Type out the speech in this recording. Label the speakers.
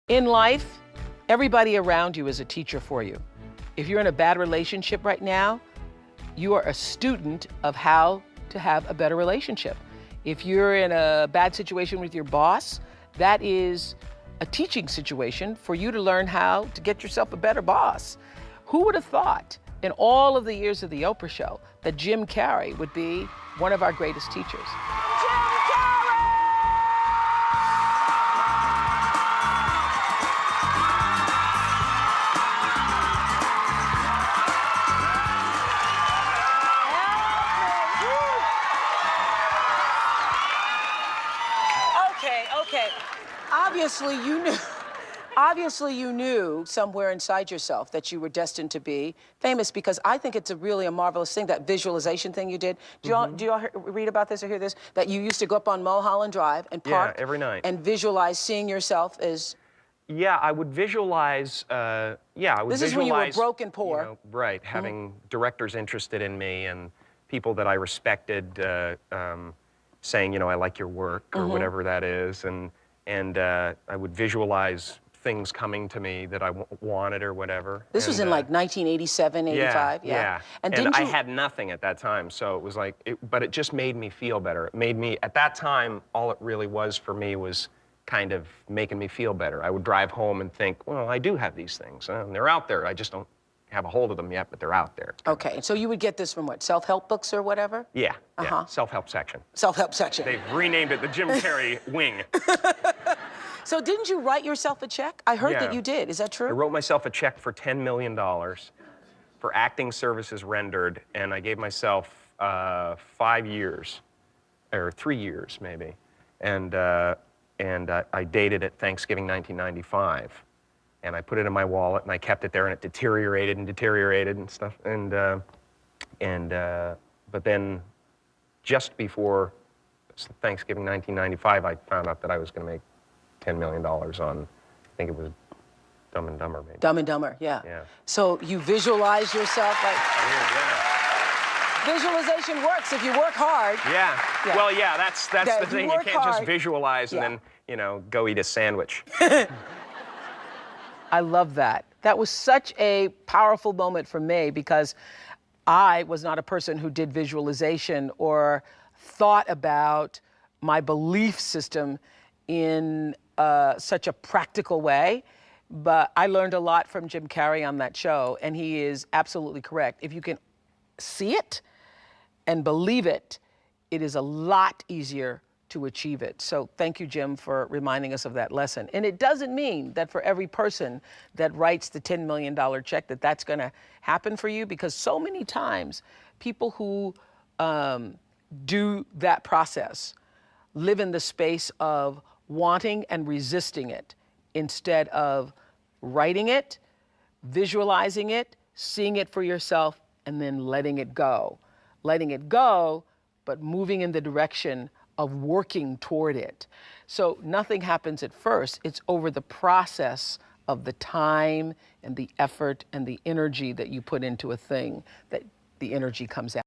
Speaker 1: In life, everybody around you is a teacher for you. If you're in a bad relationship right now, you are a student of how to have a better relationship. If you're in a bad situation with your boss, that is a teaching situation for you to learn how to get yourself a better boss. Who would have thought in all of the years of the Oprah show that Jim Carey would be one of our greatest teachers? Okay. Obviously you knew somewhere inside yourself that you were destined to be famous, because I think it's really a marvelous thing, that visualization thing you did. Do y'all read about this or hear this? That you used to go up on Mulholland Drive and park
Speaker 2: every night
Speaker 1: and visualize seeing yourself as...
Speaker 2: Yeah, I would visualize,
Speaker 1: This is when you were broke and poor.
Speaker 2: You know, right, having directors interested in me and people that I respected saying, you know, I like your work, or whatever that is, and I would visualize things coming to me that I wanted or whatever.
Speaker 1: This was in like 1987, 85?
Speaker 2: Yeah. And I had nothing at that time, so it was like, but it just made me feel better. It made me, at that time, all it really was for me was kind of making me feel better. I would drive home and think, well, I do have these things, and they're out there. I just don't have a hold of them yet, but they're out there.
Speaker 1: Okay, so you would get this from what, self-help books or whatever?
Speaker 2: Yeah, self-help section.
Speaker 1: Self-help section.
Speaker 2: They've renamed it the Jim Carey wing.
Speaker 1: So didn't you write yourself a check? I heard that you did. Is that true?
Speaker 2: I wrote myself a check for $10 million for acting services rendered, and I gave myself 5 years, or 3 years maybe, and I dated it Thanksgiving 1995. And I put it in my wallet, and I kept it there, and it deteriorated and stuff. But then, just before Thanksgiving 1995, I found out that I was going to make $10 million on, I think it was Dumb and Dumber, maybe.
Speaker 1: Dumb and Dumber, yeah. So you visualize yourself like... Visualization works if you work hard.
Speaker 2: Yeah. Well, yeah, that's the thing. You can't just visualize and then, you know, go eat a sandwich.
Speaker 1: I love that. That was such a powerful moment for me, because I was not a person who did visualization or thought about my belief system in such a practical way. But I learned a lot from Jim Carey on that show, and he is absolutely correct. If you can see it and believe it, it is a lot easier to achieve it. So thank you, Jim, for reminding us of that lesson. And it doesn't mean that for every person that writes the $10 million check that that's going to happen for you, because so many times people who do that process live in the space of wanting and resisting it instead of writing it, visualizing it, seeing it for yourself, and then letting it go. Letting it go, but moving in the direction of working toward it. So nothing happens at first. It's over the process of the time and the effort and the energy that you put into a thing that the energy comes out.